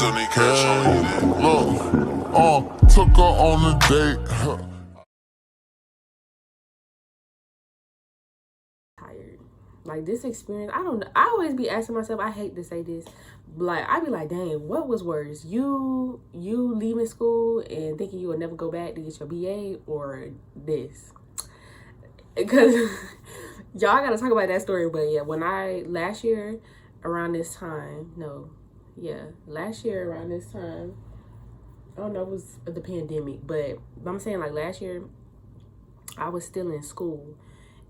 still need cash on you. Look, took her on a date. Tired. Like this experience, I don't know. I always be asking myself, I hate to say this, like I be like, dang, what was worse? You leaving school and thinking you will never go back to get your BA, or this? Because y'all gotta talk about that story. But yeah, when last year around this time, last year around this time, I don't know, it was the pandemic, but I'm saying like last year, I was still in school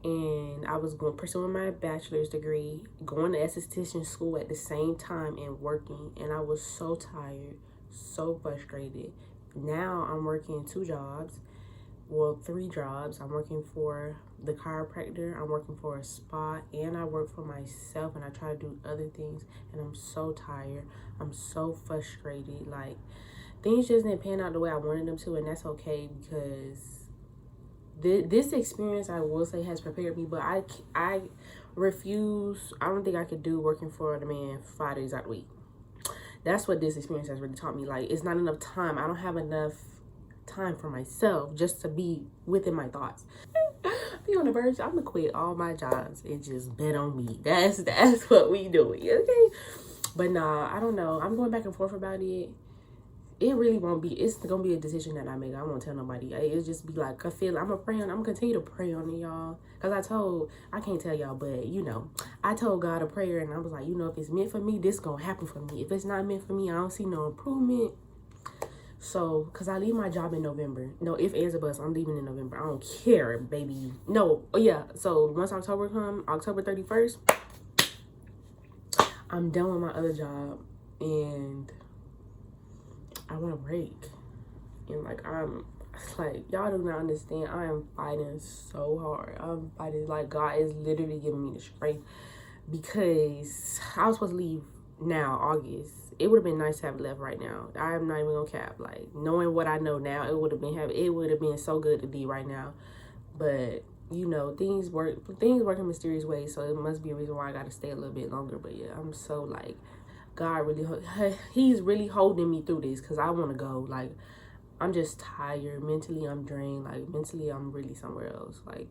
and I was pursuing my bachelor's degree, going to esthetician school at the same time and working, and I was so tired, so frustrated. Now I'm working 2 jobs, well 3 jobs. I'm working for the chiropractor, I'm working for a spa, and I work for myself, and I try to do other things, and I'm so tired, I'm so frustrated. Like things just didn't pan out the way I wanted them to, and that's okay, because this experience, I will say, has prepared me. But I refuse. I don't think I could do working for the man 5 days out of the week. That's what this experience has really taught me. Like, it's not enough time. I don't have enough time for myself just to be within my thoughts. Be on the verge. I'm gonna quit all my jobs and just bet on me. That's what we doing, okay? But nah, I don't know. I'm going back and forth about it. It really won't be. It's gonna be a decision that I make. I won't tell nobody. It'll just be like a feeling. I'm gonna continue to pray on it, y'all. Cause I can't tell y'all, but I told God a prayer, and I was like, if it's meant for me, this gonna happen for me. If it's not meant for me, I don't see no improvement. So, cause I leave my job in November. No, if as a bus, I'm leaving in November. I don't care, baby. No, yeah. So once October come, October 31st, I'm done with my other job, and I want a break. And y'all do not understand. I am fighting so hard. I'm fighting, like God is literally giving me the strength, because I was supposed to leave now, August. It would have been nice to have left right now. I am not even gonna cap. Like, knowing what I know now, it would have been so good to be right now. But things work in mysterious ways, so it must be a reason why I gotta stay a little bit longer. But yeah, I'm so like, God really, he's really holding me through this, because I want to go. Like, I'm just tired. Mentally, I'm drained. Like, mentally, I'm really somewhere else. Like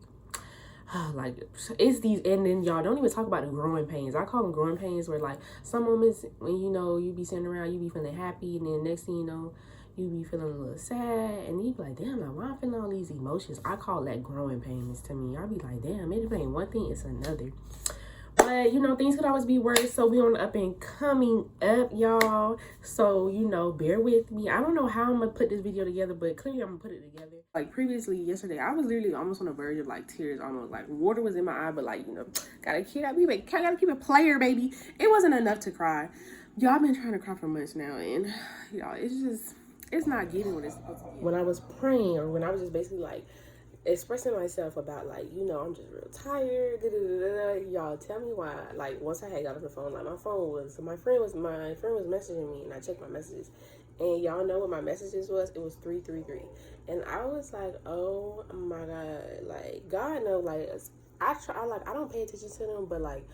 it's these, and then y'all don't even talk about the growing pains. I call them growing pains, where like some moments when you be sitting around, you be feeling happy, and then next thing you know, you be feeling a little sad, and you be like, damn, like, why I'm feeling all these emotions? I call that growing pains to me. I be like, damn, it ain't one thing, it's another. But things could always be worse, so we on the up and coming up, y'all. So bear with me. I don't know how I'm gonna put this video together, but clearly I'm gonna put it together. Like previously, yesterday, I was literally almost on the verge of like tears, almost like water was in my eye, but like gotta keep it player, baby. It wasn't enough to cry. Y'all been trying to cry for months now, and y'all, it's not getting what it's supposed to be. When I was praying, or when I was just basically like expressing myself about like, I'm just real tired, y'all tell me why. Like, once I had got on the phone, like my friend was messaging me, and I checked my messages, and y'all know what my messages was. It was 333, and I was like, oh my God, like God know, like I don't pay attention to them, but like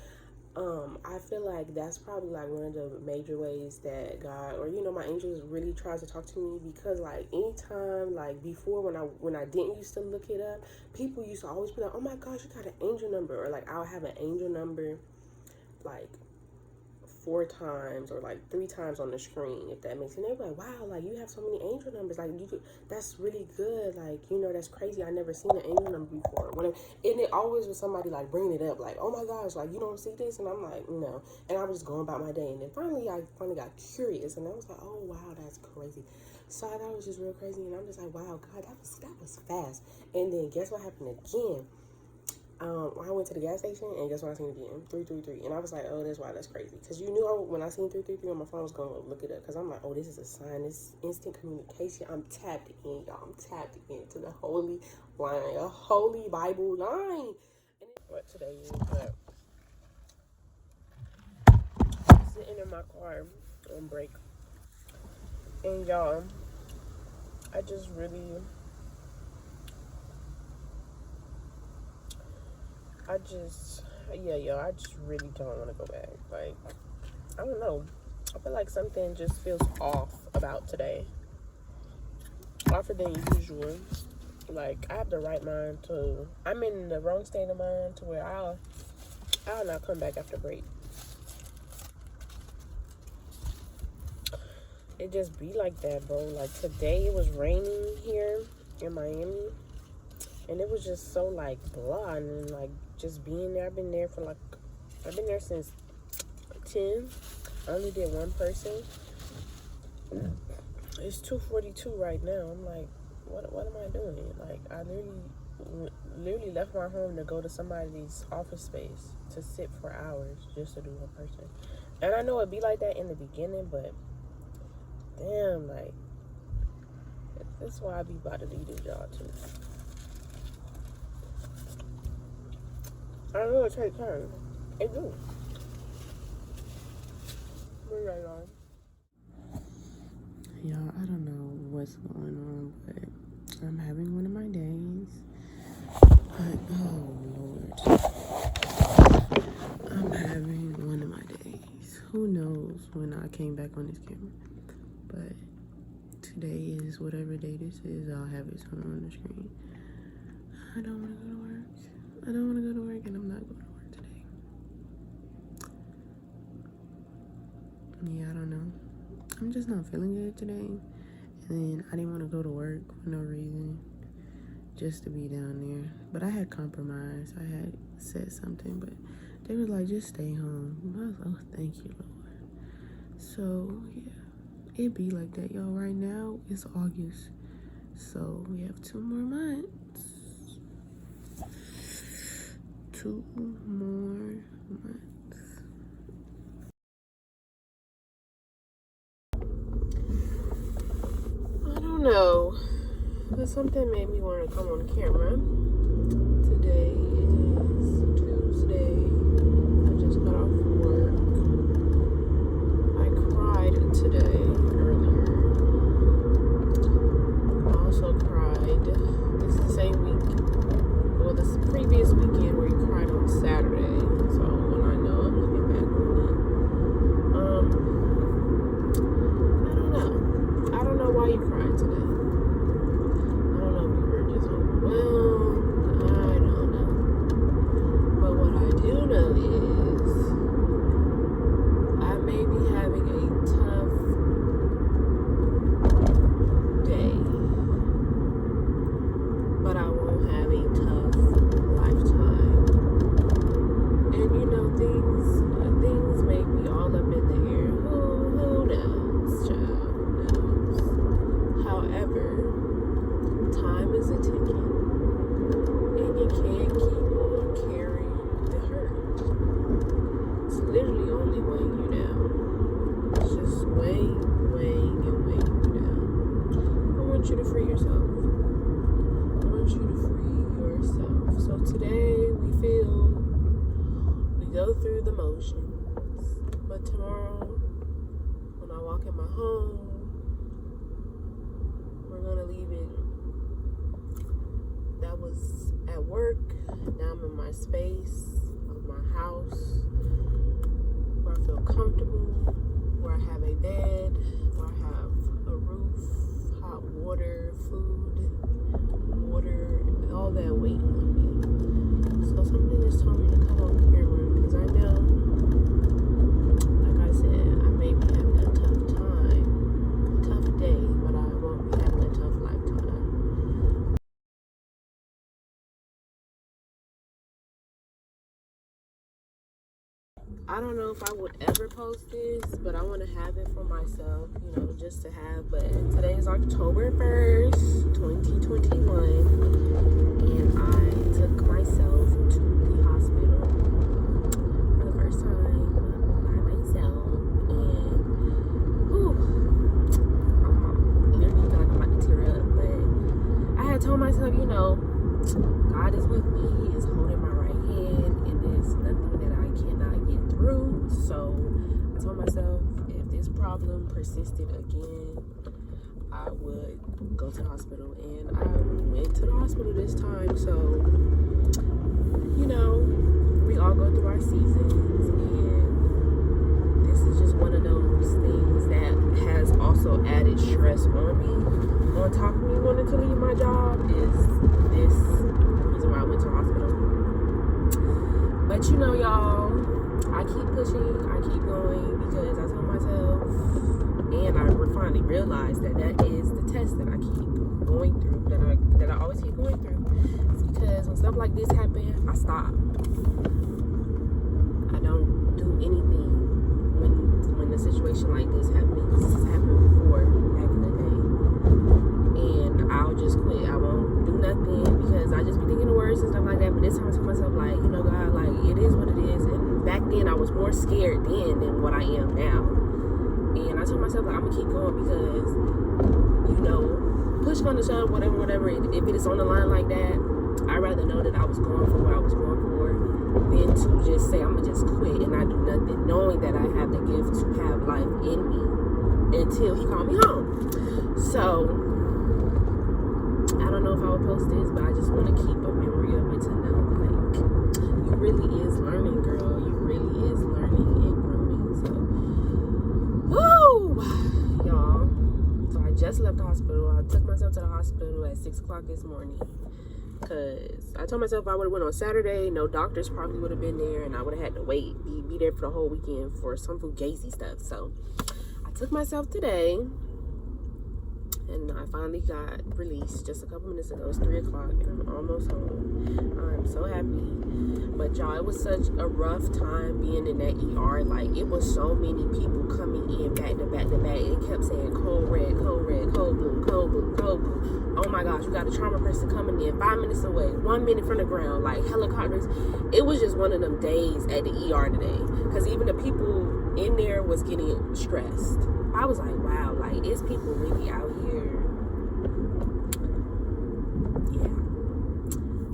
I feel like that's probably like one of the major ways that God, or my angels, really tries to talk to me, because like anytime, like before, when I didn't used to look it up, people used to always be like, oh my gosh, you got an angel number, or like I'll have an angel number like 4 times or like 3 times on the screen, if that makes sense. They're like, wow, like you have so many angel numbers, like that's really good, like that's crazy, I never seen an angel number before. And it always was somebody like bringing it up, like, oh my gosh, like you don't see this, and I'm like, no, and I was just going about my day, and then I finally got curious, and I was like, oh wow, that's crazy. So I thought it was just real crazy, and I'm just like, wow, God, that was fast. And then guess what happened again? I went to the gas station, and guess what I seen again? 333. And I was like, oh, that's why, that's crazy. Because when I seen 333 on my phone, I was going to look it up. Because I'm like, oh, this is a sign. This instant communication. I'm tapped in, y'all. I'm tapped into the holy line, a holy Bible line. And what today is, but sitting in my car on break. And y'all, I just really... I just really don't want to go back. Like, I don't know. I feel like something just feels off about today. Offer than usual. Like, I have the right mind to, I'm in the wrong state of mind to where I'll not come back after break. It just be like that, bro. Like, today it was raining here in Miami, and it was just so, like, blah, and, like, just being there. I've been there since 10. I only did one person. It's 2:42 right now. I'm like, what am I doing? Like, I literally left my home to go to somebody's office space to sit for hours just to do one person. And I know it'd be like that in the beginning, but damn, like, that's why I be about to leave this job too. I know it takes time. It do. We're right on. Y'all, I don't know what's going on, but I'm having one of my days. But, oh, Lord. I'm having one of my days. Who knows when I came back on this camera. But today is whatever day this is. I'll have it somewhere on the screen. I don't want to go to work. I don't want to go to work, and I'm not going to work today. Yeah, I don't know. I'm just not feeling good today. And then I didn't want to go to work for no reason. Just to be down there. But I had compromised. I had said something, but they were like, just stay home. I was like, oh, thank you, Lord. So, yeah. It be like that, y'all. Right now, it's August. So, we have 2 more months. 2 more months. No, but something made me want to come on camera. Today is Tuesday. I just got off work. I cried today earlier. I also cried. This is the same week. Well, this previous weekend where you cried on Saturday. So when I know I'm looking back on it. I don't know why you cried today. Through the motions, but tomorrow when I walk in my home, we're gonna leave it. That was at work. Now I'm in my space of my house where I feel comfortable, where I have a bed, where I have a roof, hot water, food, water, all that waiting on me. So something just told me to come on camera. I know, like I said, I may be having a tough day, but I won't be having a tough lifetime. I don't know if I would ever post this, but I want to have it for myself, you know, just to have. But today is October 1st, 2021, and I took myself to the hospital time by myself, and I'm literally feel like I'm about to tear up, but I had told myself, you know, God is with me, He is holding my right hand, and there's nothing that I cannot get through. So I told myself, if this problem persisted again, I would go to the hospital, and I went to the hospital this time. So, you know, we all go through our seasons, and this is just one of those things that has also added stress on me. On top of me wanting to leave my job is this reason why I went to the hospital. But you know, y'all, I keep pushing, I keep going, because I told myself, and I finally realized that that is the test that I keep going through, that I always keep going through. It's because when stuff like this happen, I stop. I don't do anything when a situation like this happens. This has happened before back in the day, and I'll just quit. I won't do nothing because I just be thinking the words and stuff like that. But this time I told myself, like, you know, God, like, it is what it is. And back then I was more scared then than what I am now. And I told myself, like, I'm gonna keep going because, you know, push on the shove, whatever. If it is on the line like that, I'd rather know that I was going for what I was going for than to just say I'm gonna just quit and not do nothing, knowing that I have the gift to have life in me until he called me home. So I don't know if I would post this, but I just want to keep a memory of it to know, like, you really is learning, girl. You really is learning and growing. So, woo, y'all. So I just left the hospital. I took myself to the hospital at 6 o'clock this morning. Because I told myself if I would have went on Saturday, no doctors probably would have been there, and I would have had to wait, be there for the whole weekend for some fugazi stuff. So I took myself today, and I finally got released just a couple minutes ago. It's 3 o'clock, and I'm almost home. I'm so happy. But y'all, it was such a rough time being in that ER. Like, it was so many people coming in back to back to back. It kept saying cold red, cold red, cold blue, cold blue, cold blue. Oh my gosh, you got a trauma person coming in 5 minutes away, 1 minute from the ground, like helicopters. It was just one of them days at the ER today. Because even the people in there was getting stressed. I was like, wow, like, it's people really out here. Yeah.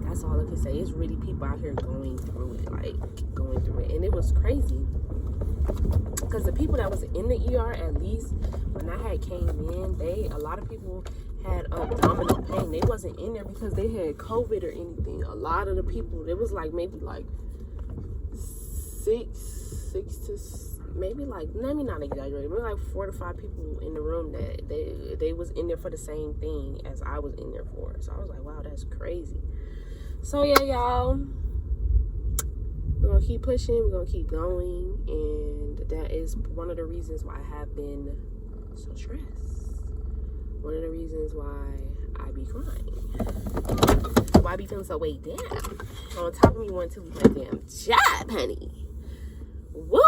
That's all I can say. It's really people out here going through it, and it was crazy because the people that was in the ER, at least when I had came in, a lot of people had abdominal pain. They wasn't in there because they had COVID or anything. A lot of the people, it was like maybe like six to maybe like, let me not exaggerate, maybe like 4 to 5 people in the room that they was in there for the same thing as I was in there for. So I was like, wow, that's crazy. So yeah, y'all, we're gonna keep pushing, we're gonna keep going, and that is one of the reasons why I have been so stressed. One of the reasons why I be crying, why I be feeling so weighed down. On top of me wanting to leave my damn job, honey. Woo!